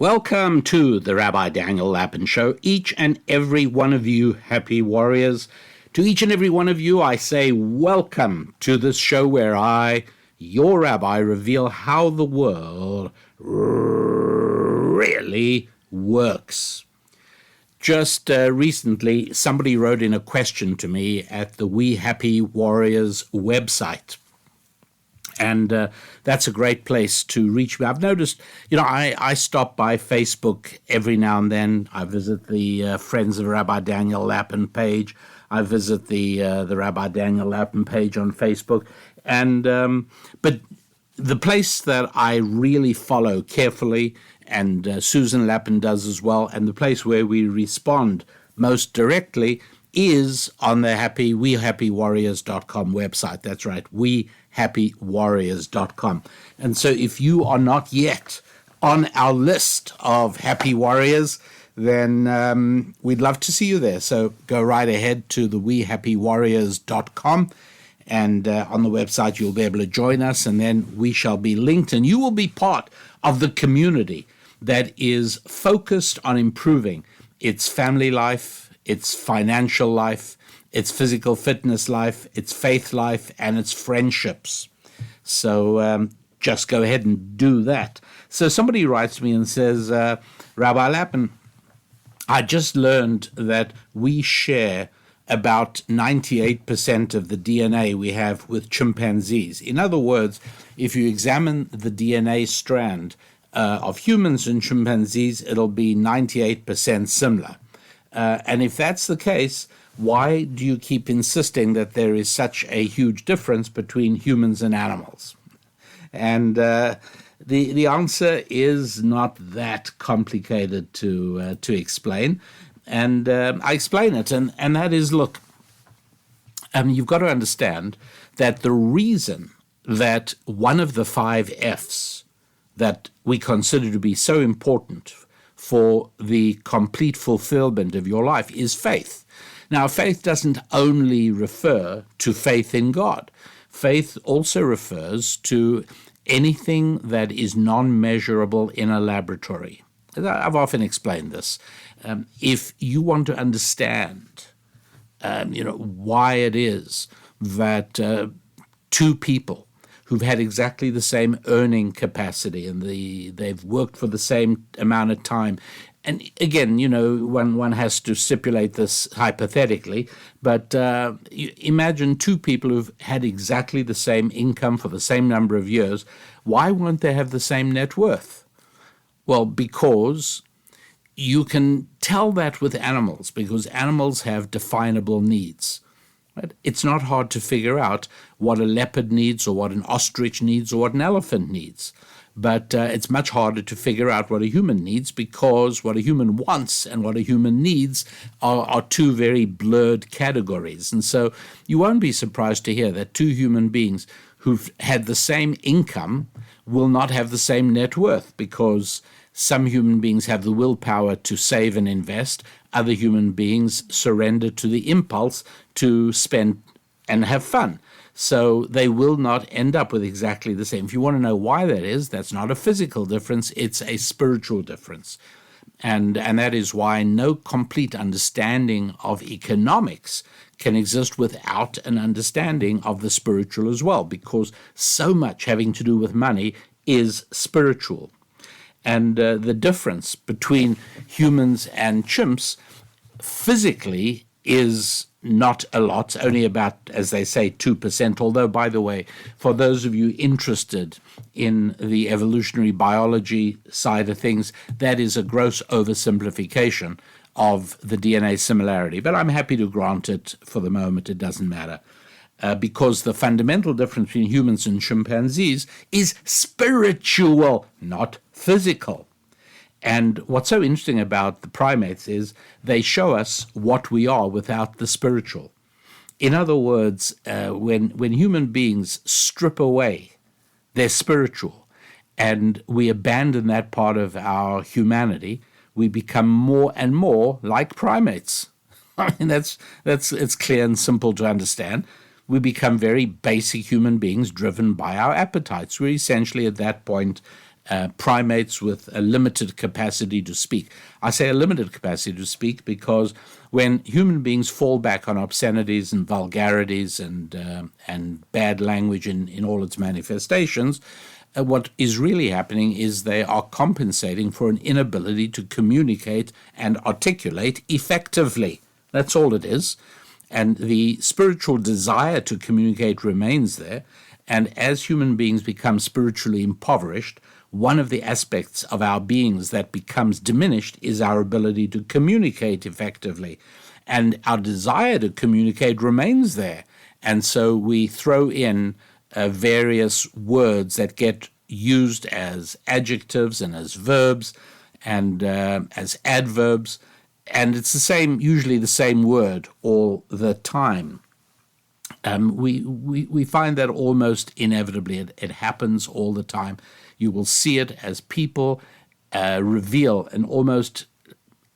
Welcome to the Rabbi Daniel Lapin Show. Each and every one of you happy warriors, to each and every one of you I say welcome to this show where I, your rabbi, reveal how the world really works. Just recently, somebody wrote in a question to me at the We Happy Warriors website. And that's a great place to reach me. I've noticed, I stop by Facebook every now and then. I visit the Friends of Rabbi Daniel Lapin page. I visit the Rabbi Daniel Lapin page on Facebook. And but the place that I really follow carefully, and Susan Lapin does as well, and the place where we respond most directly is on the WeHappyWarriors.com website. That's right, WeHappyWarriors.com. And so if you are not yet on our list of happy warriors, then we'd love to see you there. So go right ahead to the WeHappyWarriors.com, and on the website you'll be able to join us, and then we shall be linked, and you will be part of the community that is focused on improving its family life, its financial life, its physical fitness life, its faith life, and its friendships. So just go ahead and do that. So somebody writes me and says, Rabbi Lapin, I just learned that we share about 98% of the DNA we have with chimpanzees. In other words, if you examine the DNA strand of humans and chimpanzees, it'll be 98% similar. And if that's the case, why do you keep insisting that there is such a huge difference between humans and animals? And the answer is not that complicated to explain. And I explain it, and that is, look, you've got to understand that the reason that one of the 5 F's that we consider to be so important for the complete fulfillment of your life is faith. Now, faith doesn't only refer to faith in God. Faith also refers to anything that is non-measurable in a laboratory. I've often explained this. If you want to understand, why it is that 2 people who've had exactly the same earning capacity and they've worked for the same amount of time. And again, one has to stipulate this hypothetically, but imagine 2 people who've had exactly the same income for the same number of years. Why won't they have the same net worth? Well, because you can tell that with animals, because animals have definable needs. Right? It's not hard to figure out what a leopard needs or what an ostrich needs or what an elephant needs. But it's much harder to figure out what a human needs, because what a human wants and what a human needs are 2 very blurred categories. And so you won't be surprised to hear that 2 human beings who've had the same income will not have the same net worth, because some human beings have the willpower to save and invest. Other human beings surrender to the impulse to spend and have fun. So they will not end up with exactly the same. If you want to know why that is, that's not a physical difference, it's a spiritual difference. And that is why no complete understanding of economics can exist without an understanding of the spiritual as well, because so much having to do with money is spiritual. And the difference between humans and chimps physically is not a lot, only about, as they say, 2%. Although, by the way, for those of you interested in the evolutionary biology side of things, that is a gross oversimplification of the DNA similarity. But I'm happy to grant it for the moment. It doesn't matter. Because the fundamental difference between humans and chimpanzees is spiritual, not physical. And what's so interesting about the primates is they show us what we are without the spiritual. In other words, when human beings strip away their spiritual and we abandon that part of our humanity, we become more and more like primates. I mean, it's clear and simple to understand. We become very basic human beings driven by our appetites. We're essentially at that point primates with a limited capacity to speak. I say a limited capacity to speak because when human beings fall back on obscenities and vulgarities and bad language in all its manifestations, what is really happening is they are compensating for an inability to communicate and articulate effectively. That's all it is. And the spiritual desire to communicate remains there. And as human beings become spiritually impoverished, one of the aspects of our beings that becomes diminished is our ability to communicate effectively. And our desire to communicate remains there. And so we throw in various words that get used as adjectives and as verbs and as adverbs. And it's usually the same word all the time. We find that almost inevitably. It happens all the time. You will see it as people reveal an almost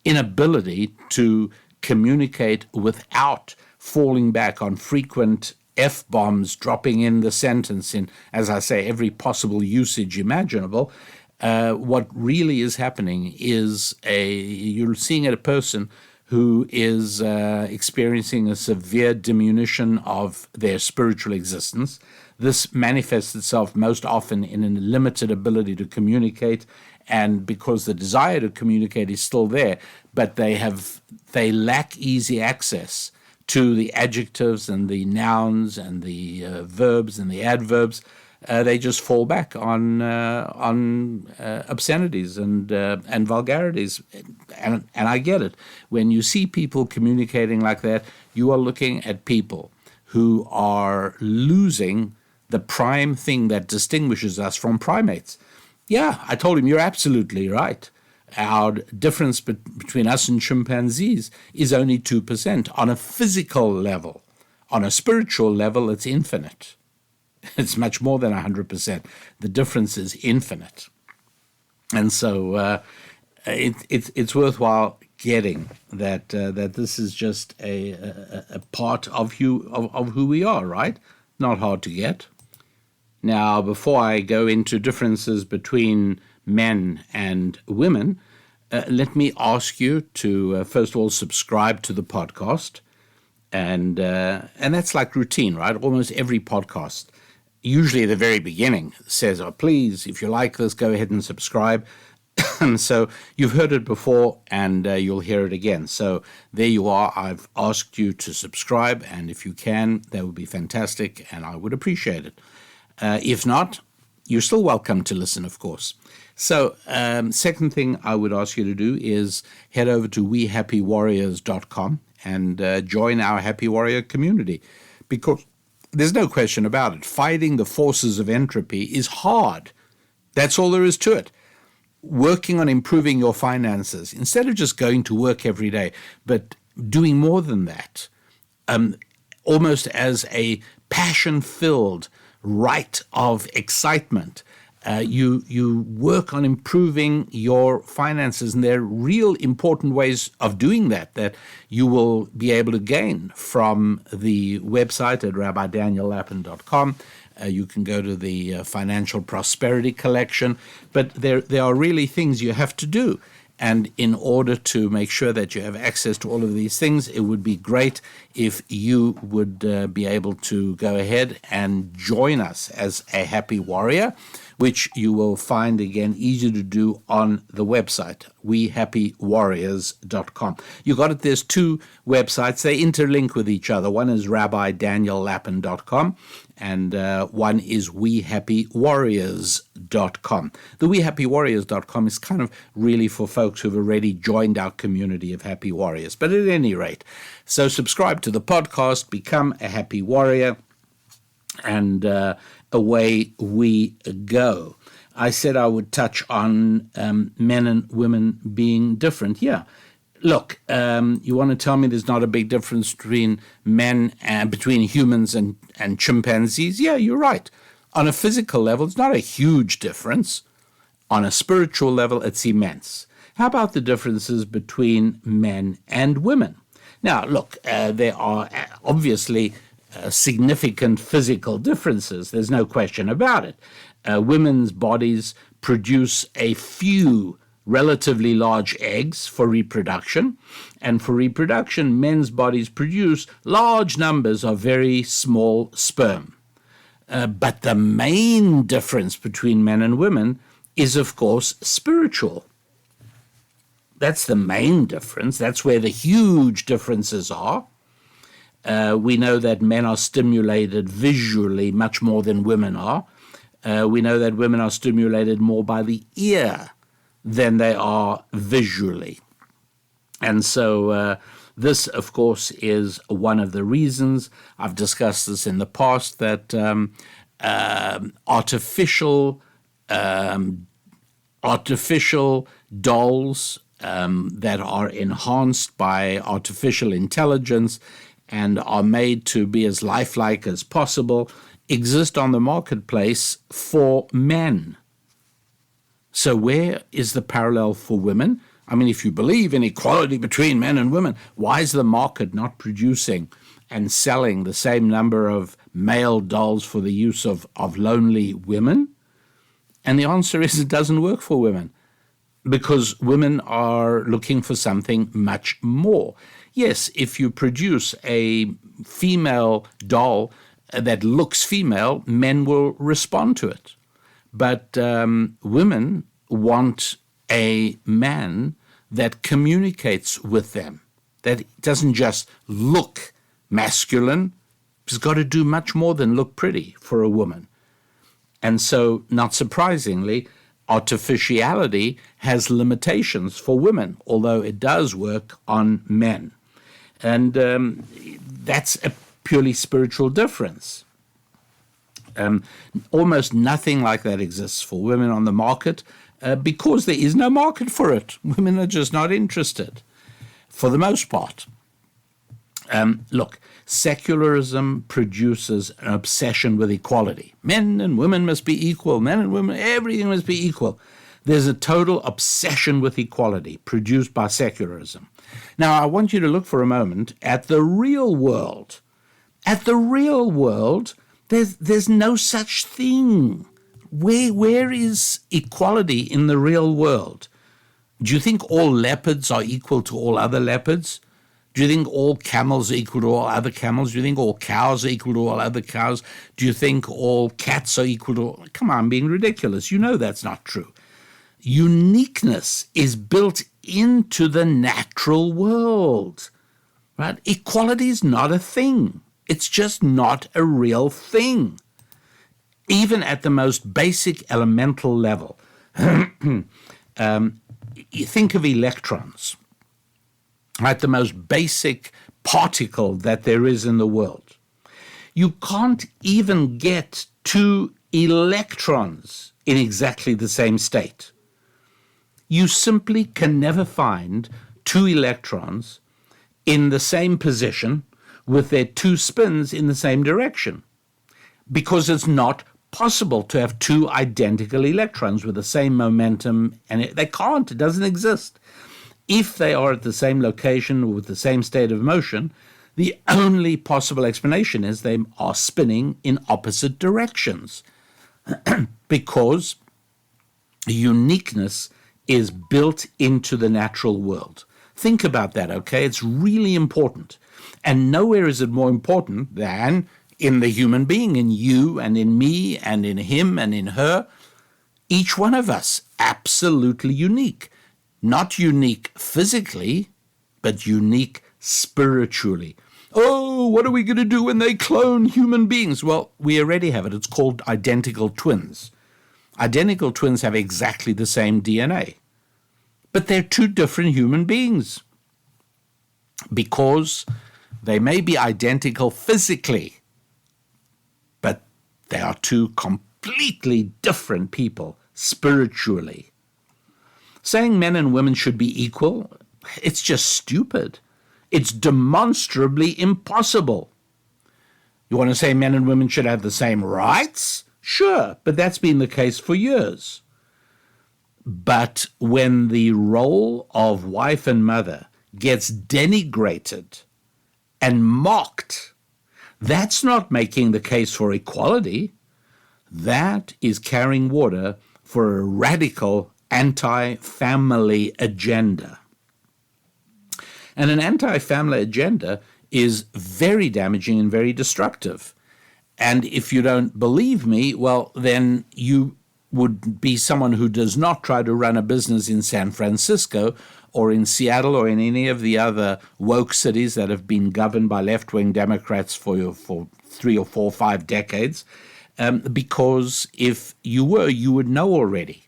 inability to communicate without falling back on frequent F-bombs dropping in the sentence in, as I say, every possible usage imaginable. What really is happening is you're seeing a person who is experiencing a severe diminution of their spiritual existence. This manifests itself most often in a limited ability to communicate, and because the desire to communicate is still there, but they lack easy access to the adjectives and the nouns and the verbs and the adverbs. They just fall back on obscenities and vulgarities, and I get it. When you see people communicating like that, you are looking at people who are losing the prime thing that distinguishes us from primates. Yeah, I told him, you're absolutely right. Our difference between us and chimpanzees is only 2% on a physical level. On a spiritual level, it's infinite. It's much more than 100%. The difference is infinite. And so it's worthwhile getting that this is just a part of who we are, right? Not hard to get. Now, before I go into differences between men and women, let me ask you to, first of all, subscribe to the podcast. And that's like routine, right? Almost every podcast, usually at the very beginning, says, oh, please, if you like this, go ahead and subscribe. So you've heard it before, and you'll hear it again. So there you are. I've asked you to subscribe, and if you can, that would be fantastic, and I would appreciate it. If not, you're still welcome to listen, of course. So second thing I would ask you to do is head over to wehappywarriors.com and join our Happy Warrior community, because there's no question about it. Fighting the forces of entropy is hard. That's all there is to it. Working on improving your finances, instead of just going to work every day, but doing more than that, almost as a passion-filled rite of excitement. You work on improving your finances, and there are real important ways of doing that you will be able to gain from the website at rabbidaniellapin.com. You can go to the Financial Prosperity Collection, but there are really things you have to do. And in order to make sure that you have access to all of these things, it would be great if you would be able to go ahead and join us as a Happy Warrior, which you will find, again, easy to do on the website, wehappywarriors.com. You got it. There's two websites. They interlink with each other. One is rabbidaniellapin.com, and one is wehappywarriors.com. The wehappywarriors.com is kind of really for folks who've already joined our community of Happy Warriors. But at any rate, so subscribe to the podcast, become a Happy Warrior, and away we go. I said I would touch on men and women being different. Yeah. Look, you want to tell me there's not a big difference between men and between humans and chimpanzees? Yeah, you're right. On a physical level, it's not a huge difference. On a spiritual level, it's immense. How about the differences between men and women? Now, look, there are obviously significant physical differences. There's no question about it. Women's bodies produce a few relatively large eggs for reproduction, and for reproduction, men's bodies produce large numbers of very small sperm. But the main difference between men and women is, of course, spiritual. That's the main difference. That's where the huge differences are. We know that men are stimulated visually much more than women are. We know that women are stimulated more by the ear than they are visually. And so this, of course, is one of the reasons. I've discussed this in the past, that artificial dolls that are enhanced by artificial intelligence and are made to be as lifelike as possible exist on the marketplace for men. So where is the parallel for women? I mean, if you believe in equality between men and women, why is the market not producing and selling the same number of male dolls for the use of lonely women? And the answer is it doesn't work for women, because women are looking for something much more. Yes, if you produce a female doll that looks female, men will respond to it. But women want a man that communicates with them, that doesn't just look masculine. It's got to do much more than look pretty for a woman. And so, not surprisingly, artificiality has limitations for women, although it does work on men. And that's a purely spiritual difference. Almost nothing like that exists for women on the market because there is no market for it. Women are just not interested, for the most part. Look, secularism produces an obsession with equality. Men and women must be equal. Men and women, everything must be equal. There's a total obsession with equality produced by secularism. Now, I want you to look for a moment at the real world. At the real world, there's no such thing. Where is equality in the real world? Do you think all leopards are equal to all other leopards? Do you think all camels are equal to all other camels? Do you think all cows are equal to all other cows? Do you think all cats are equal to all? Come on, I'm being ridiculous. You know that's not true. Uniqueness is built into the natural world, right? Equality is not a thing. It's just not a real thing. Even at the most basic elemental level. You think of electrons, right? The most basic particle that there is in the world. You can't even get two electrons in exactly the same state. You simply can never find two electrons in the same position with their two spins in the same direction, because it's not possible to have two identical electrons with the same momentum, and they can't. It doesn't exist. If they are at the same location with the same state of motion, the only possible explanation is they are spinning in opposite directions because uniqueness is built into the natural world. Think about that, okay? It's really important. And nowhere is it more important than in the human being, in you and in me and in him and in her. Each one of us, absolutely unique. Not unique physically, but unique spiritually. Oh, what are we going to do when they clone human beings? Well, we already have it. It's called identical twins. Identical twins have exactly the same DNA. But they're two different human beings because they may be identical physically, but they are two completely different people spiritually. Saying men and women should be equal, it's just stupid. It's demonstrably impossible. You want to say men and women should have the same rights? Sure, but that's been the case for years. But when the role of wife and mother gets denigrated and mocked, that's not making the case for equality. That is carrying water for a radical anti-family agenda. And an anti-family agenda is very damaging and very destructive. And if you don't believe me, well, then you would be someone who does not try to run a business in San Francisco or in Seattle or in any of the other woke cities that have been governed by left-wing Democrats for 3 or 4 or 5 decades. Because if you were, you would know already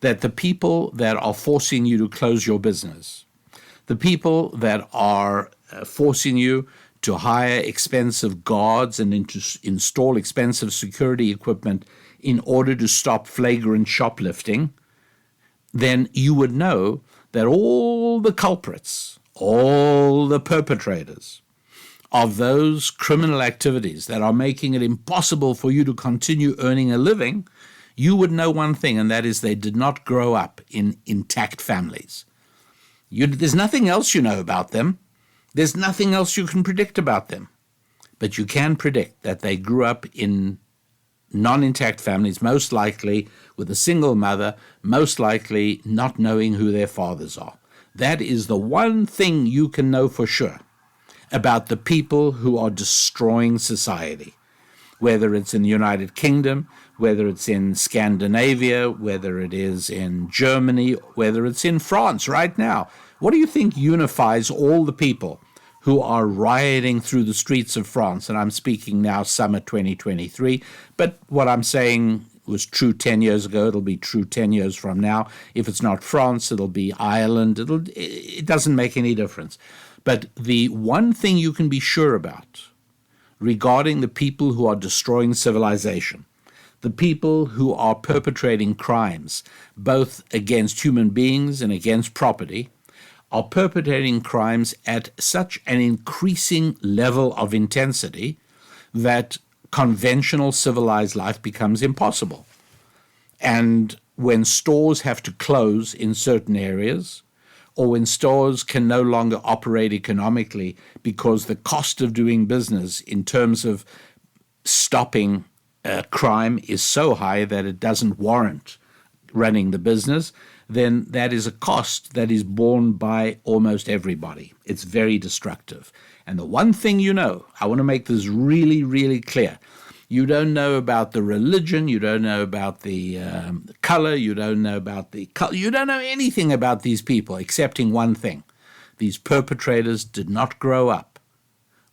that the people that are forcing you to close your business, the people that are forcing you to hire expensive guards and to install expensive security equipment in order to stop flagrant shoplifting, then you would know that all the culprits, all the perpetrators of those criminal activities that are making it impossible for you to continue earning a living, you would know one thing, and that is they did not grow up in intact families. There's nothing else you know about them. There's nothing else you can predict about them. But you can predict that they grew up in non-intact families, most likely with a single mother, most likely not knowing who their fathers are. That is the one thing you can know for sure about the people who are destroying society, whether it's in the United Kingdom, whether it's in Scandinavia, whether it is in Germany, whether it's in France right now. What do you think unifies all the people who are rioting through the streets of France? And I'm speaking now summer 2023, but what I'm saying was true 10 years ago. It'll be true 10 years from now. If it's not France, it'll be Ireland. It doesn't make any difference. But the one thing you can be sure about regarding the people who are destroying civilization, the people who are perpetrating crimes, both against human beings and against property, are perpetrating crimes at such an increasing level of intensity that conventional civilized life becomes impossible. And when stores have to close in certain areas, or when stores can no longer operate economically because the cost of doing business in terms of stopping crime is so high that it doesn't warrant running the business, then that is a cost that is borne by almost everybody. It's very destructive. And the one thing you know, I want to make this really, really clear. You don't know about the religion, you don't know about the color, you don't know about you don't know anything about these people excepting one thing. These perpetrators did not grow up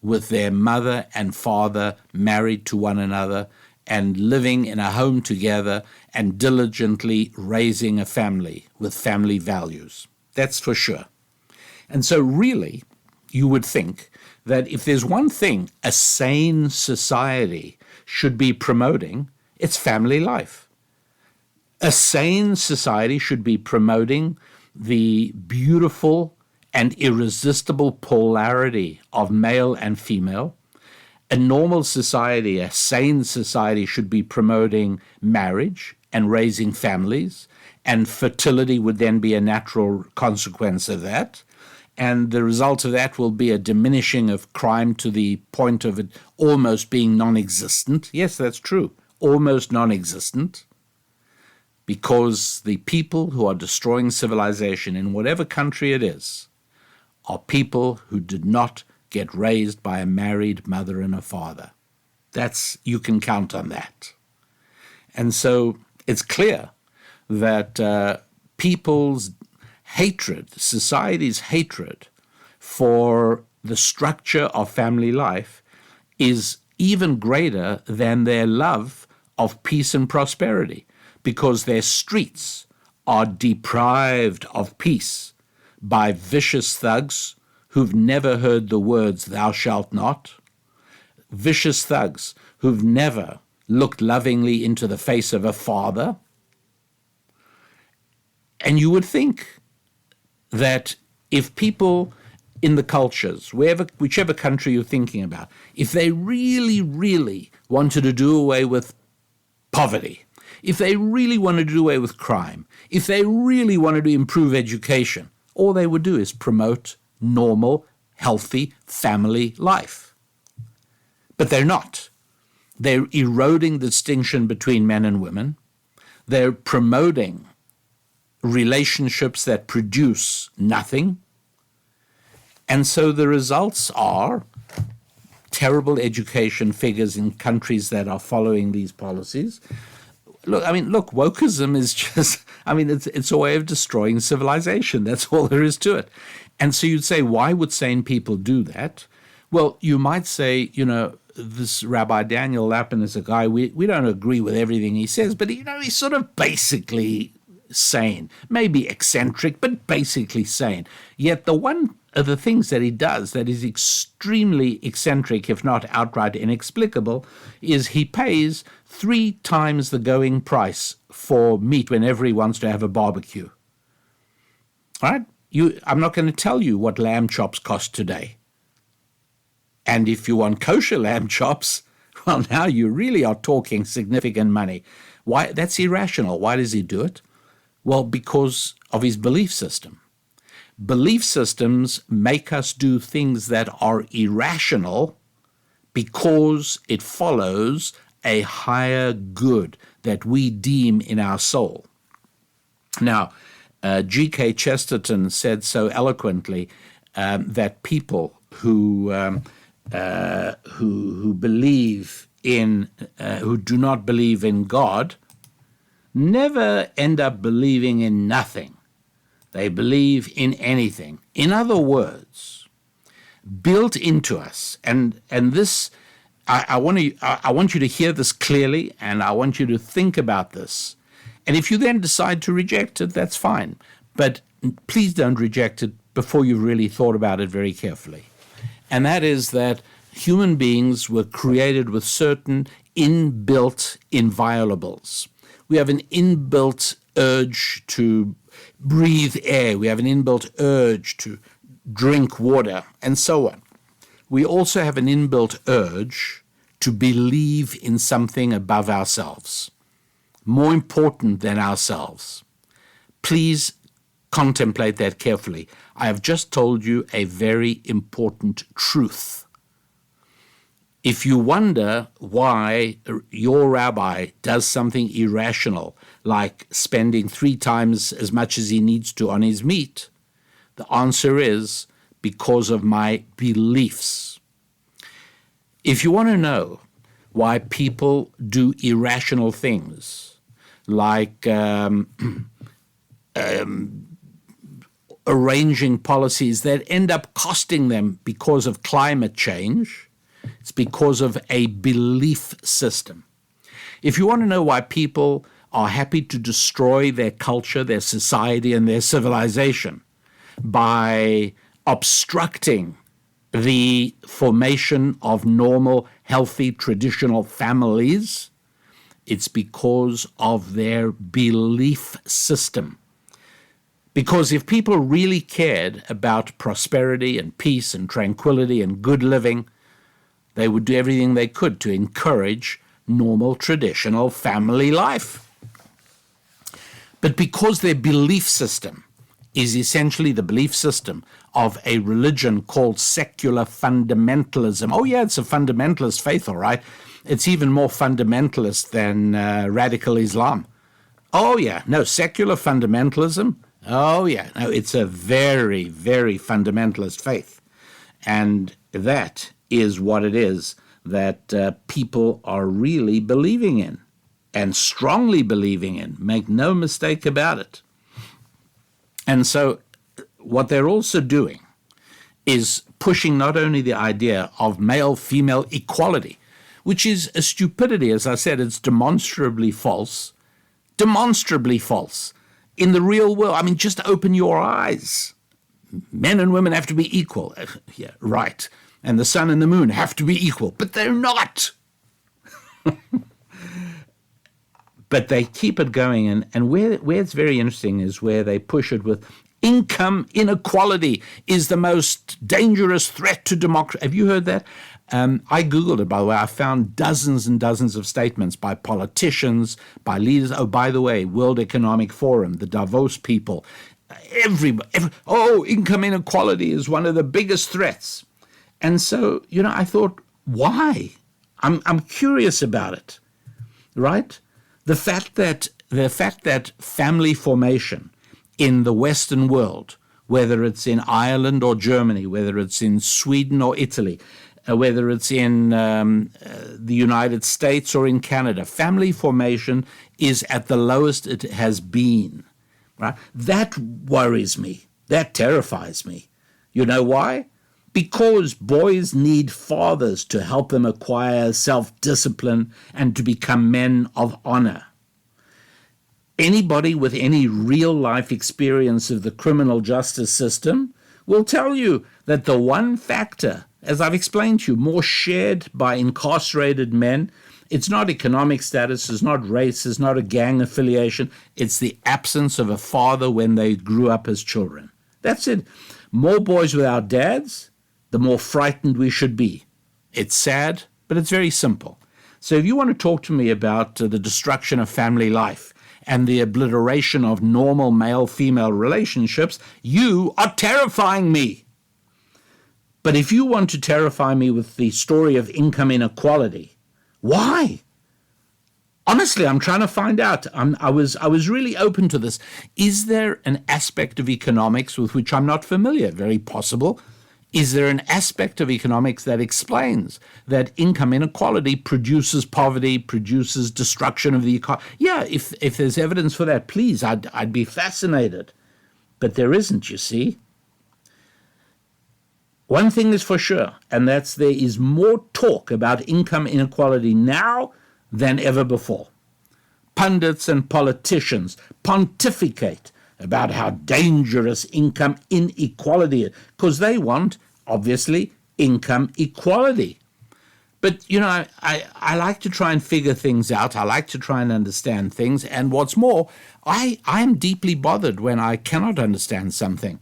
with their mother and father married to one another and living in a home together and diligently raising a family with family values. That's for sure. And so really, you would think that if there's one thing a sane society should be promoting, it's family life. A sane society should be promoting the beautiful and irresistible polarity of male and female. A normal society, a sane society, should be promoting marriage and raising families, and fertility would then be a natural consequence of that. And the result of that will be a diminishing of crime to the point of it almost being non-existent. Yes, that's true, almost non-existent, because the people who are destroying civilization in whatever country it is are people who did not get raised by a married mother and a father. You can count on that. And so it's clear that people's hatred, society's hatred for the structure of family life is even greater than their love of peace and prosperity, because their streets are deprived of peace by vicious thugs who've never heard the words "thou shalt not," vicious thugs who've never looked lovingly into the face of a father. And you would think that if people in the cultures, whichever country you're thinking about, if they really, really wanted to do away with poverty, if they really wanted to do away with crime, if they really wanted to improve education, all they would do is promote normal, healthy family life. But they're not. They're eroding the distinction between men and women. They're promoting relationships that produce nothing. And so the results are terrible education figures in countries that are following these policies. Look, wokeism is just, it's a way of destroying civilization. That's all there is to it. And so you'd say, why would sane people do that? Well, you might say, this Rabbi Daniel Lapin is a guy, we don't agree with everything he says, but, he's sort of basically sane, maybe eccentric, but basically sane. Yet the one of the things that he does that is extremely eccentric, if not outright inexplicable, is he pays 3 times the going price for meat whenever he wants to have a barbecue. All right? I'm not going to tell you what lamb chops cost today. And if you want kosher lamb chops, well, now you really are talking significant money. Why? That's irrational. Why does he do it? Well, because of his belief system. Belief systems make us do things that are irrational because it follows a higher good that we deem in our soul. Now, G.K. Chesterton said so eloquently that people who believe in, who do not believe in God, never end up believing in nothing. They believe in anything. In other words, built into us, and this, I want you to hear this clearly, and I want you to think about this. And if you then decide to reject it, that's fine. But please don't reject it before you've really thought about it very carefully. And that is that human beings were created with certain inbuilt inviolables. We have an inbuilt urge to breathe air. We have an inbuilt urge to drink water, and so on. We also have an inbuilt urge to believe in something above ourselves, more important than ourselves. Please contemplate that carefully. I have just told you a very important truth. If you wonder why your rabbi does something irrational, like spending 3 times as much as he needs to on his meat, the answer is because of my beliefs. If you want to know why people do irrational things, like arranging policies that end up costing them because of climate change, it's because of a belief system. If you want to know why people are happy to destroy their culture, their society, and their civilization by obstructing the formation of normal, healthy, traditional families, it's because of their belief system. Because if people really cared about prosperity and peace and tranquility and good living, they would do everything they could to encourage normal, traditional family life. But because their belief system is essentially the belief system of a religion called secular fundamentalism. Oh, yeah, it's a fundamentalist faith, all right. It's even more fundamentalist than radical Islam. Oh, yeah, no, secular fundamentalism. Oh, yeah, no, it's a very, very fundamentalist faith. And that is what it is that people are really believing in and strongly believing in. Make no mistake about it. And so what they're also doing is pushing not only the idea of male-female equality, which is a stupidity. As I said, it's demonstrably false. Demonstrably false. In the real world, I mean, just open your eyes. Men and women have to be equal. Yeah, right. And the sun and the moon have to be equal, but they're not. But they keep it going, and where it's very interesting is where they push it with income inequality is the most dangerous threat to democracy. Have you heard that? I Googled it, by the way. I found dozens and dozens of statements by politicians, by leaders. Oh, by the way, World Economic Forum, the Davos people, everybody. Income inequality is one of the biggest threats. And so, I thought, why? I'm curious about it, right? The fact that the fact that family formation in the Western world, whether it's in Ireland or Germany, whether it's in Sweden or Italy, whether it's in the United States or in Canada, family formation is at the lowest it has been. Right? That worries me. That terrifies me. You know why? Because boys need fathers to help them acquire self-discipline and to become men of honor. Anybody with any real-life experience of the criminal justice system will tell you that the one factor, as I've explained to you, more shared by incarcerated men, it's not economic status, it's not race, it's not a gang affiliation, it's the absence of a father when they grew up as children. That's it. More boys without dads, the more frightened we should be. It's sad, but it's very simple. So if you want to talk to me about the destruction of family life and the obliteration of normal male-female relationships, you are terrifying me. But if you want to terrify me with the story of income inequality, why? Honestly, I'm trying to find out. I was really open to this. Is there an aspect of economics with which I'm not familiar? Very possible. Is there an aspect of economics that explains that income inequality produces poverty, produces destruction of the economy? Yeah, if there's evidence for that, please, I'd be fascinated. But there isn't, you see. One thing is for sure, and that's there is more talk about income inequality now than ever before. Pundits and politicians pontificate about how dangerous income inequality is, because they want, obviously, income equality. But, you know, I like to try and figure things out. I like to try and understand things. And what's more, I'm deeply bothered when I cannot understand something.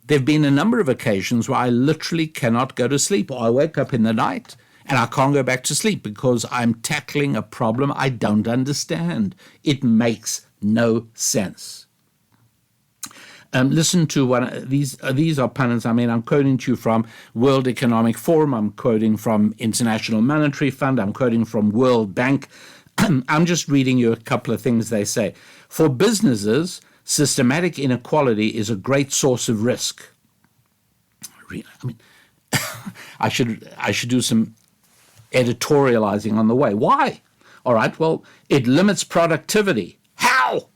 There have been a number of occasions where I literally cannot go to sleep, or I wake up in the night and I can't go back to sleep because I'm tackling a problem I don't understand. It makes no sense. Listen to one. These are pundits. I mean, I'm quoting to you from World Economic Forum. I'm quoting from International Monetary Fund. I'm quoting from World Bank. I'm just reading you a couple of things they say. For businesses, systematic inequality is a great source of risk. I mean, I should do some editorializing on the way. Why? All right. Well, it limits productivity. How?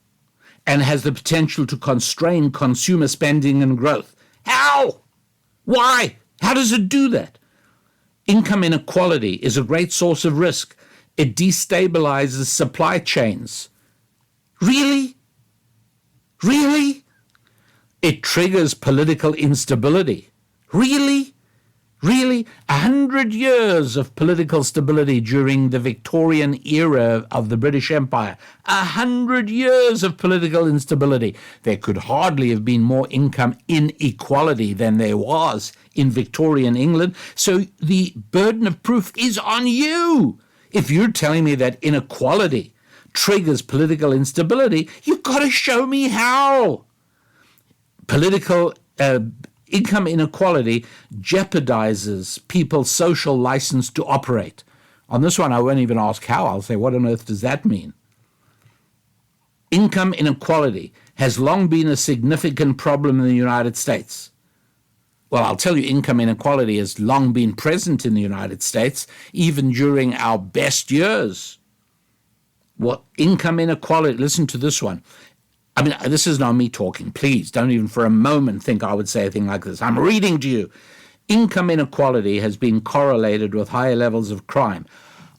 And has the potential to constrain consumer spending and growth. How? Why? How does it do that? Income inequality is a great source of risk. It destabilizes supply chains. Really? Really? It triggers political instability. Really? Really? 100 years of political stability during the Victorian era of the British Empire. 100 years of political instability. There could hardly have been more income inequality than there was in Victorian England. So the burden of proof is on you. If you're telling me that inequality triggers political instability, you've got to show me how. Political income inequality jeopardizes people's social license to operate. On this one, I won't even ask how. I'll say, what on earth does that mean? Income inequality has long been a significant problem in the United States. Well, I'll tell you, income inequality has long been present in the United States, even during our best years. What income inequality, listen to this one. I mean, this is not me talking. Please don't even for a moment think I would say a thing like this. I'm reading to you. Income inequality has been correlated with higher levels of crime.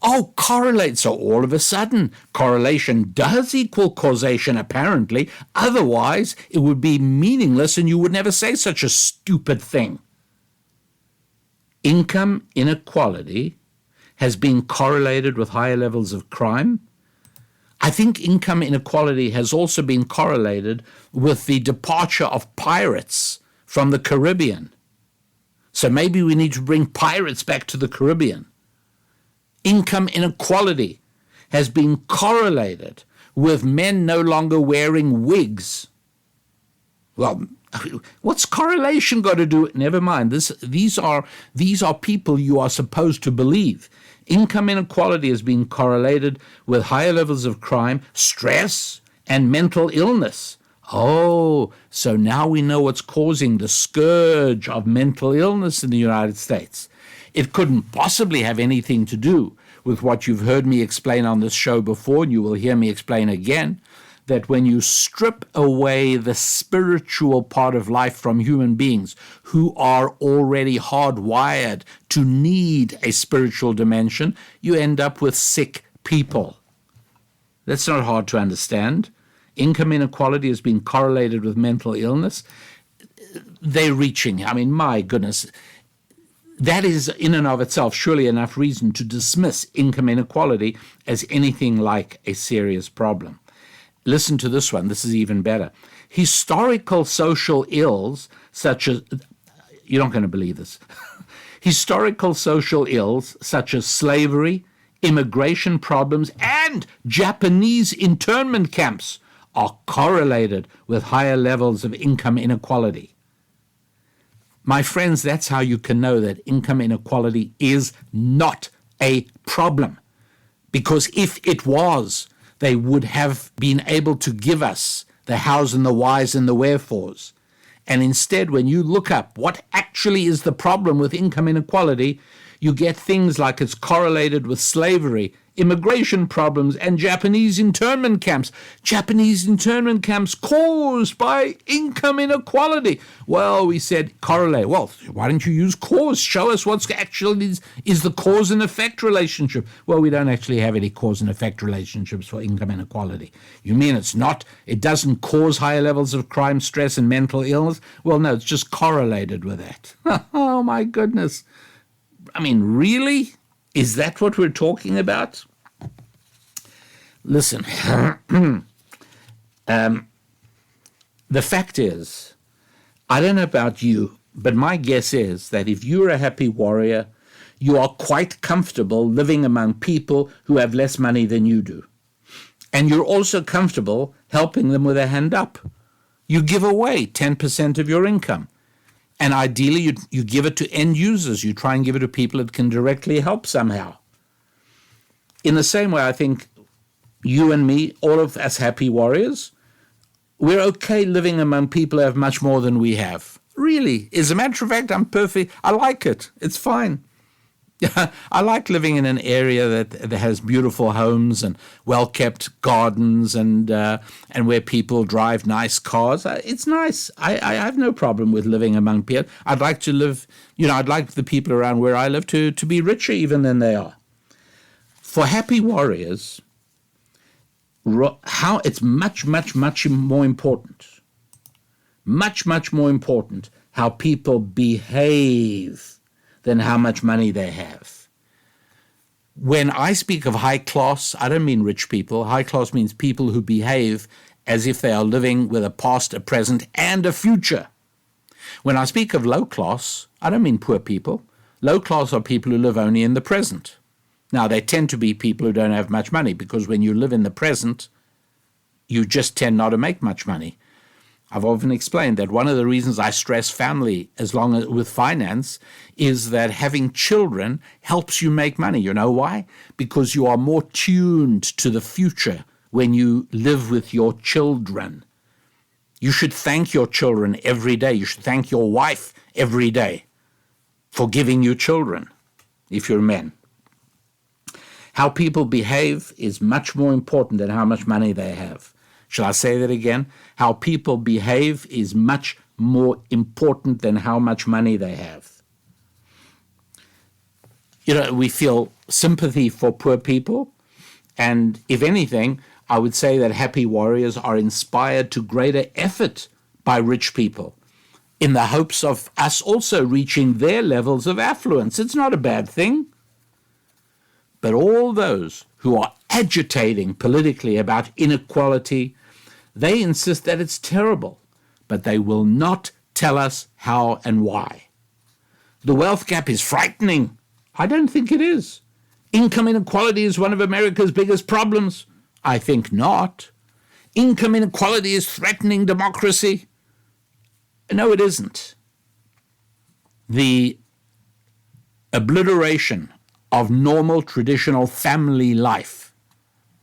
Oh, correlate. So all of a sudden, correlation does equal causation, apparently. Otherwise, it would be meaningless and you would never say such a stupid thing. Income inequality has been correlated with higher levels of crime. I think income inequality has also been correlated with the departure of pirates from the Caribbean. So maybe we need to bring pirates back to the Caribbean. Income inequality has been correlated with men no longer wearing wigs. Well, what's correlation got to do? Never mind. These are people you are supposed to believe. Income inequality has been correlated with higher levels of crime, stress, and mental illness. Oh, so now we know what's causing the scourge of mental illness in the United States. It couldn't possibly have anything to do with what you've heard me explain on this show before, and you will hear me explain again, that when you strip away the spiritual part of life from human beings who are already hardwired to need a spiritual dimension, you end up with sick people. That's not hard to understand. Income inequality has been correlated with mental illness. They're reaching, I mean, my goodness, that is in and of itself surely enough reason to dismiss income inequality as anything like a serious problem. Listen to this one. This is even better. Historical social ills such as, you're not going to believe this, historical social ills such as slavery, immigration problems, and Japanese internment camps are correlated with higher levels of income inequality. My friends, that's how you can know that income inequality is not a problem. Because if it was, they would have been able to give us the hows and the whys and the wherefores. And instead, when you look up what actually is the problem with income inequality, you get things like it's correlated with slavery, immigration problems, and Japanese internment camps. Japanese internment camps caused by income inequality. Well, we said correlate. Well, why don't you use cause? Show us what's actually is the cause and effect relationship. Well, we don't actually have any cause and effect relationships for income inequality. You mean it doesn't cause higher levels of crime, stress, and mental illness? Well, no, it's just correlated with that. Oh, my goodness. I mean, really? Is that what we're talking about? Listen, the fact is, I don't know about you, but my guess is that if you're a happy warrior, you are quite comfortable living among people who have less money than you do. And you're also comfortable helping them with a hand up. You give away 10% of your income. And ideally, you give it to end users. You try and give it to people it can directly help somehow. In the same way, I think you and me, all of us happy warriors, we're okay living among people who have much more than we have. Really. As a matter of fact, I'm perfect. I like it. It's fine. I like living in an area that has beautiful homes and well-kept gardens and where people drive nice cars. It's nice. I have no problem with living among people. I'd like to live, I'd like the people around where I live to be richer even than they are. For happy warriors, how it's much, much, much more important, much more important how people behave than how much money they have. When I speak of high class, I don't mean rich people. High class means people who behave as if they are living with a past, a present, and a future. When I speak of low class, I don't mean poor people. Low class are people who live only in the present. Now, they tend to be people who don't have much money because when you live in the present, you just tend not to make much money. I've often explained that one of the reasons I stress family as long as with finance is that having children helps you make money. You know why? Because you are more tuned to the future when you live with your children. You should thank your children every day. You should thank your wife every day for giving you children, if you're men. How people behave is much more important than how much money they have. Shall I say that again? How people behave is much more important than how much money they have. We feel sympathy for poor people, and if anything, I would say that happy warriors are inspired to greater effort by rich people in the hopes of us also reaching their levels of affluence. It's not a bad thing. But all those who are agitating politically about inequality, they insist that it's terrible, but they will not tell us how and why. The wealth gap is frightening. I don't think it is. Income inequality is one of America's biggest problems. I think not. Income inequality is threatening democracy. No, it isn't. The obliteration of normal traditional family life,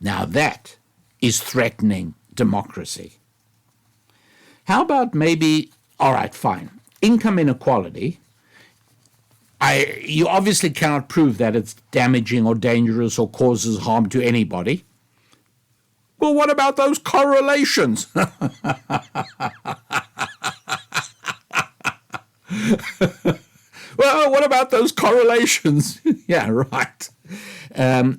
now that is threatening democracy. How about maybe, all right, fine, income inequality. You obviously cannot prove that it's damaging or dangerous or causes harm to anybody. Well, what about those correlations? Well, what about those correlations? Yeah, right.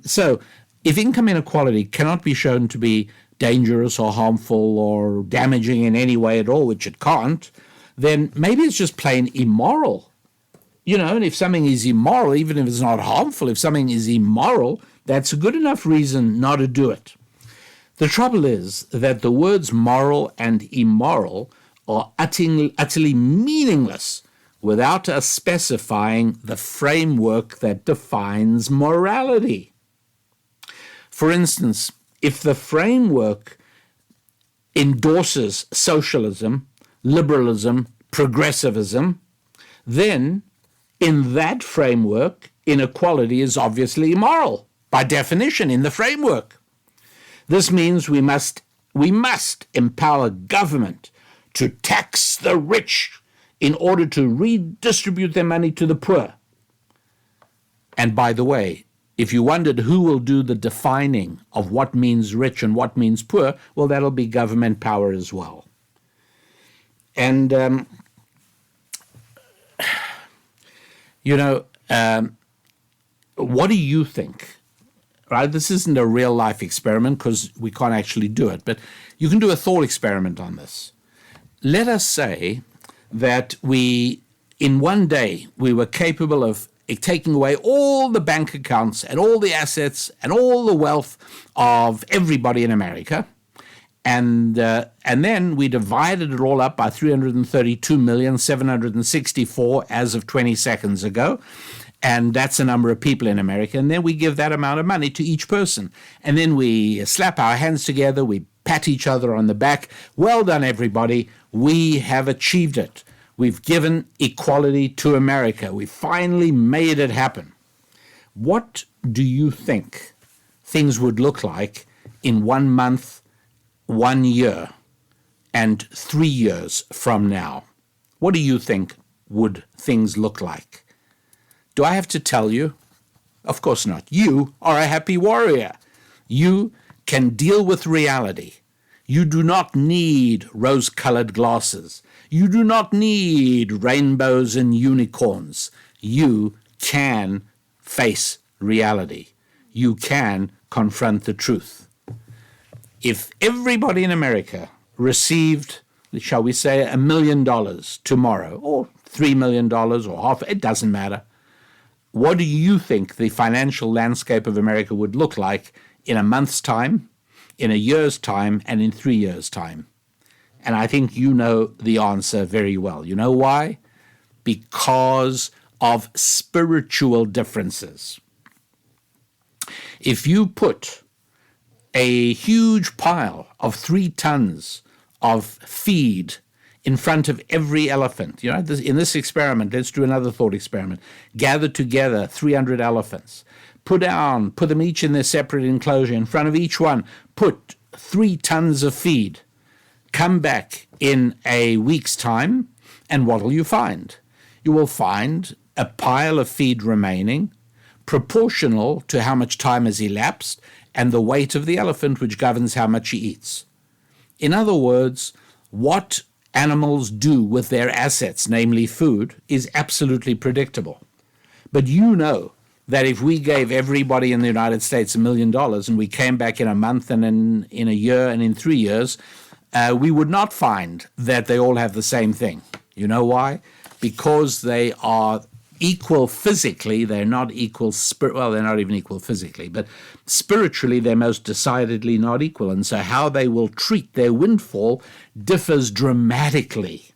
So if income inequality cannot be shown to be dangerous or harmful or damaging in any way at all, which it can't, then maybe it's just plain immoral. And if something is immoral, even if it's not harmful, if something is immoral, that's a good enough reason not to do it. The trouble is that the words moral and immoral are utterly meaningless without us specifying the framework that defines morality. For instance, if the framework endorses socialism, liberalism, progressivism, then in that framework, inequality is obviously immoral, by definition, in the framework. This means we must empower government to tax the rich in order to redistribute their money to the poor. And by the way, if you wondered who will do the defining of what means rich and what means poor, well, that'll be government power as well. And, what do you think? Right? This isn't a real-life experiment because we can't actually do it, but you can do a thought experiment on this. Let us say that in one day, we were capable of taking away all the bank accounts and all the assets and all the wealth of everybody in America. And then we divided it all up by 332,764 as of 20 seconds ago. And that's the number of people in America. And then we give that amount of money to each person. And then we slap our hands together. We pat each other on the back. Well done, everybody. We have achieved it. We've given equality to America. We finally made it happen. What do you think things would look like in 1 month, 1 year, and 3 years from now? What do you think would things look like? Do I have to tell you? Of course not. You are a happy warrior. You can deal with reality. You do not need rose-colored glasses. You do not need rainbows and unicorns. You can face reality. You can confront the truth. If everybody in America received, shall we say, $1 million tomorrow, or $3 million, or half, it doesn't matter. What do you think the financial landscape of America would look like in a month's time, in a year's time, and in 3 years' time? And I think you know the answer very well. You know why? Because of spiritual differences. If you put a huge pile of 3 tons of feed in front of every elephant, in this experiment, let's do another thought experiment. Gather together 300 elephants. Put them each in their separate enclosure. In front of each one, put 3 tons of feed. Come back in a week's time, and what will you find? You will find a pile of feed remaining, proportional to how much time has elapsed, and the weight of the elephant, which governs how much he eats. In other words, what animals do with their assets, namely food, is absolutely predictable. But you know that if we gave everybody in the United States $1 million and we came back in a month and in a year and in 3 years, we would not find that they all have the same thing. You know why? Because they are equal physically, they're not equal well, they're not even equal physically, but spiritually they're most decidedly not equal. And so how they will treat their windfall differs dramatically.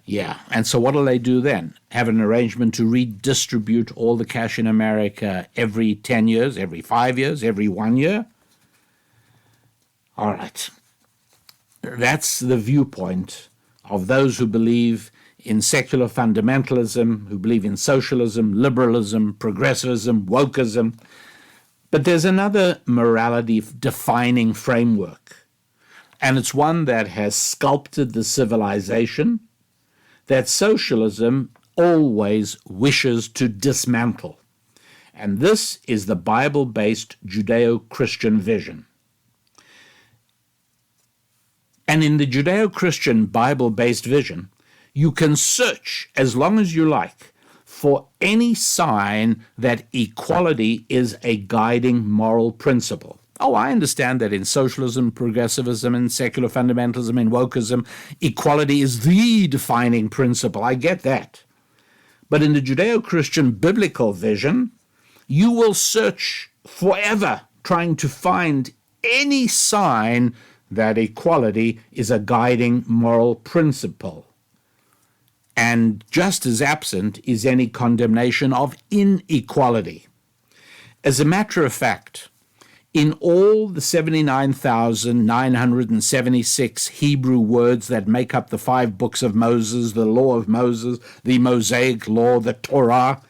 Yeah, and so what do they do then? Have an arrangement to redistribute all the cash in America every 10 years, every 5 years, every 1 year? All right. That's the viewpoint of those who believe in secular fundamentalism, who believe in socialism, liberalism, progressivism, wokeism. But there's another morality defining framework, and it's one that has sculpted the civilization that socialism always wishes to dismantle. And this is the Bible-based judeo-Christian vision. And in the judeo-Christian Bible-based vision, you can search as long as you like for any sign that equality is a guiding moral principle. Oh, I understand that in socialism, progressivism, and secular fundamentalism, and wokeism, equality is the defining principle. I get that. But in the Judeo-Christian biblical vision, you will search forever trying to find any sign that equality is a guiding moral principle. And just as absent is any condemnation of inequality. As a matter of fact, in all the 79,976 Hebrew words that make up the 5 books of Moses, the law of Moses, the Mosaic law, the Torah,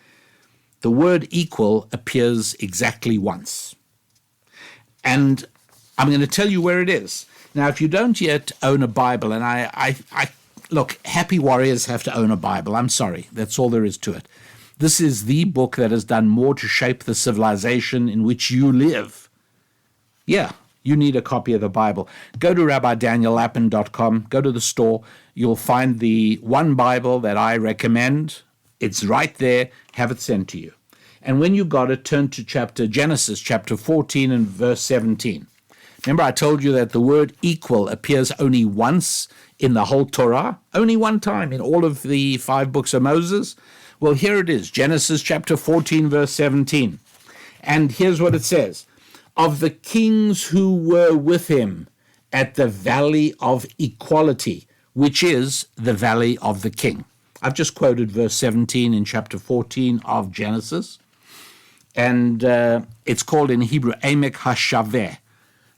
the word equal appears exactly once. And I'm going to tell you where it is. Now, if you don't yet own a Bible, and I look, happy warriors have to own a Bible. I'm sorry. That's all there is to it. This is the book that has done more to shape the civilization in which you live. Yeah, you need a copy of the Bible. Go to RabbiDanielLapin.com, go to the store. You'll find the one Bible that I recommend. It's right there. Have it sent to you. And when you got it, turn to Genesis chapter 14 and verse 17. Remember, I told you that the word equal appears only once in the whole Torah, only one time in all of the 5 books of Moses. Well, here it is, Genesis chapter 14, verse 17. And here's what it says. Of the kings who were with him at the valley of equality, which is the valley of the king. I've just quoted verse 17 in chapter 14 of Genesis. And it's called in Hebrew, Emek HaShaveh.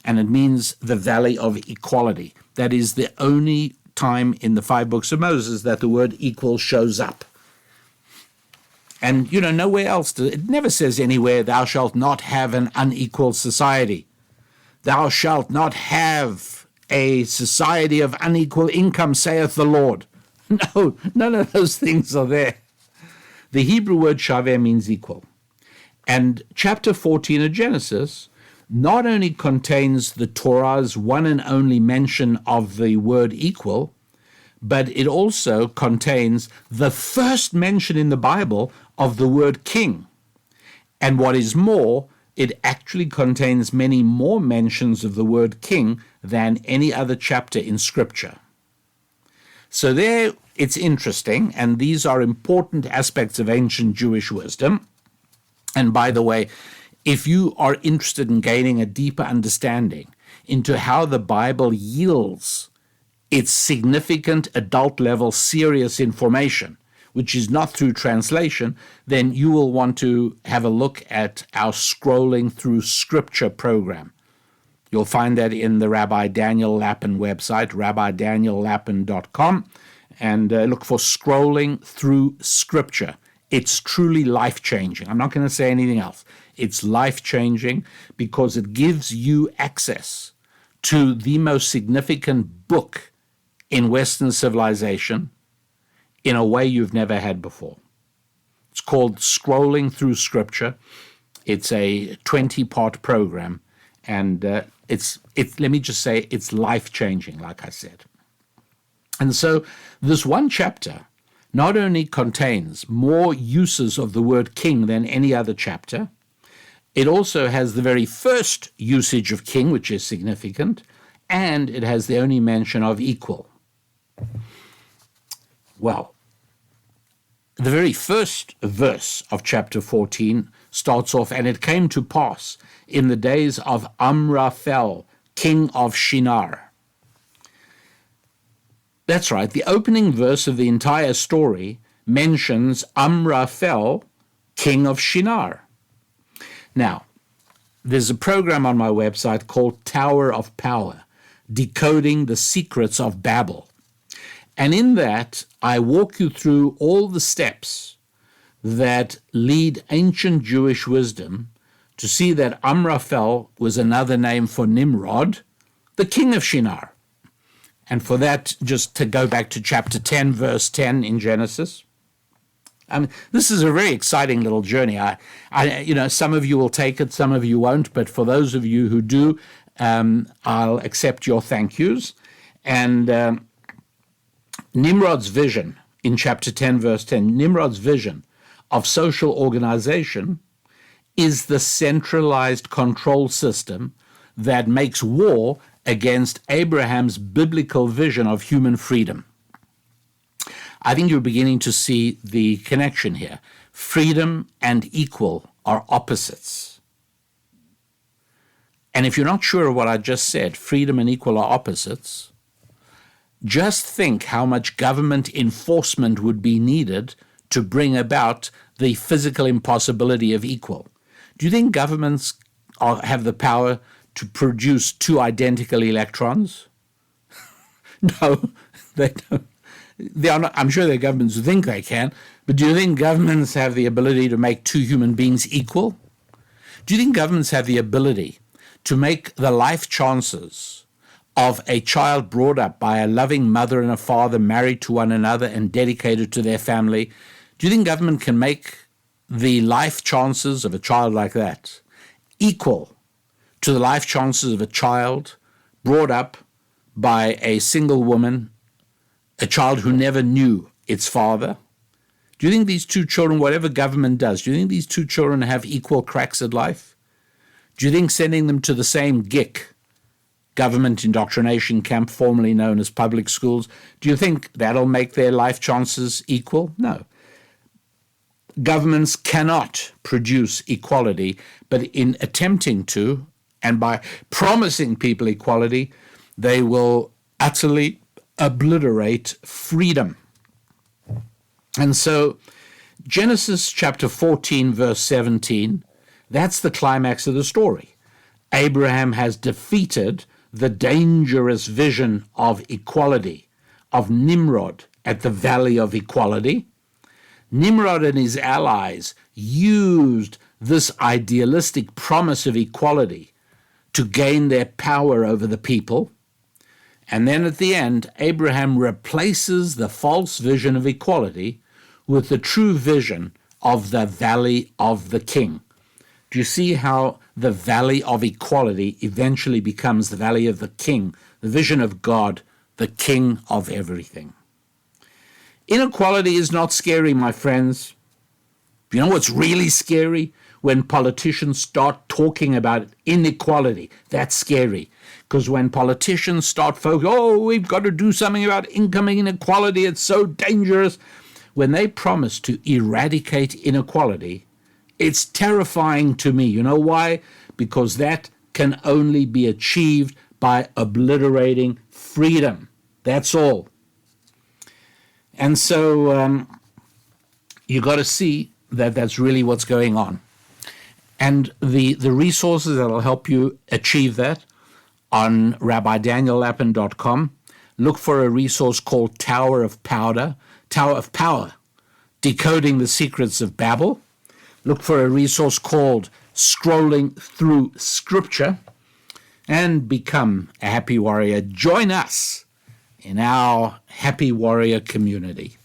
And it means the valley of equality. That is the only time in the 5 books of Moses that the word equal shows up. And, nowhere else. It never says anywhere, thou shalt not have an unequal society. Thou shalt not have a society of unequal income, saith the Lord. No, none of those things are there. The Hebrew word shaveh means equal. And chapter 14 of Genesis not only contains the Torah's one and only mention of the word equal, but it also contains the first mention in the Bible of the word king. And what is more, it actually contains many more mentions of the word king than any other chapter in Scripture. So there, it's interesting, and these are important aspects of ancient Jewish wisdom. And by the way, if you are interested in gaining a deeper understanding into how the Bible yields its significant adult-level serious information, which is not through translation, then you will want to have a look at our Scrolling Through Scripture program. You'll find that in the Rabbi Daniel Lapin website, RabbiDanielLapin.com, and look for Scrolling Through Scripture. It's truly life-changing. I'm not going to say anything else. It's life-changing because it gives you access to the most significant book in Western civilization in a way you've never had before. It's called Scrolling Through Scripture. It's a 20-part program, and let me just say, it's life-changing, like I said. And so this one chapter not only contains more uses of the word king than any other chapter, it also has the very first usage of king, which is significant, and it has the only mention of equal. Well, the very first verse of chapter 14 starts off, and it came to pass in the days of Amraphel, king of Shinar. That's right, the opening verse of the entire story mentions Amraphel, king of Shinar. Now, there's a program on my website called Tower of Power, Decoding the Secrets of Babel. And in that, I walk you through all the steps that lead ancient Jewish wisdom to see that Amraphel was another name for Nimrod, the king of Shinar. And for that, just to go back to chapter 10, verse 10 in Genesis. This is a very exciting little journey. Some of you will take it, some of you won't, but for those of you who do, I'll accept your thank yous. And Nimrod's vision in chapter 10, verse 10, Nimrod's vision of social organization is the centralized control system that makes war against Abraham's biblical vision of human freedom. I think you're beginning to see the connection here. Freedom and equal are opposites. And if you're not sure of what I just said, freedom and equal are opposites, just think how much government enforcement would be needed to bring about the physical impossibility of equal. Do you think governments have the power to produce two identical electrons? No, they don't. They are not, I'm sure there are governments who think they can, but do you think governments have the ability to make two human beings equal? Do you think governments have the ability to make the life chances of a child brought up by a loving mother and a father married to one another and dedicated to their family? Do you think government can make the life chances of a child like that equal to the life chances of a child brought up by a single woman, a child who never knew its father? Do you think these two children, whatever government does, do you think these two children have equal cracks at life? Do you think sending them to the same GIC, government indoctrination camp, formerly known as public schools, do you think that'll make their life chances equal? No. Governments cannot produce equality, but in attempting to, and by promising people equality, they will utterly obliterate freedom. And so Genesis chapter 14, verse 17, that's the climax of the story. Abraham has defeated the dangerous vision of equality, of Nimrod at the Valley of Equality. Nimrod and his allies used this idealistic promise of equality to gain their power over the people. And then at the end, Abraham replaces the false vision of equality with the true vision of the Valley of the King. Do you see how the Valley of Equality eventually becomes the Valley of the King, the vision of God, the King of everything? Inequality is not scary, my friends. You know what's really scary? When politicians start talking about inequality. That's scary. Because when politicians start focusing, we've got to do something about income inequality, it's so dangerous. When they promise to eradicate inequality, it's terrifying to me. You know why? Because that can only be achieved by obliterating freedom. That's all. And so you got to see that that's really what's going on. And the resources that will help you achieve that on rabbidaniellapin.com. Look for a resource called Tower of Power, Decoding the Secrets of Babel. Look for a resource called Scrolling Through Scripture, and become a happy warrior. Join us in our happy warrior community.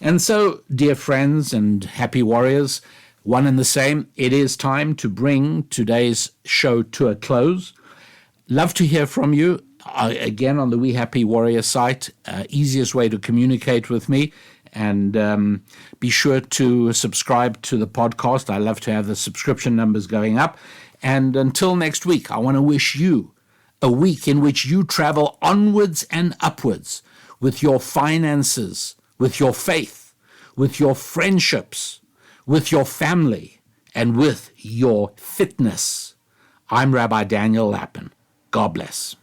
And so, dear friends and happy warriors, one and the same, it is time to bring today's show to a close. Love to hear from you. Again, on the We Happy Warrior site, easiest way to communicate with me. And be sure to subscribe to the podcast. I love to have the subscription numbers going up. And until next week, I want to wish you a week in which you travel onwards and upwards with your finances, with your faith, with your friendships, with your family, and with your fitness. I'm Rabbi Daniel Lapin. God bless.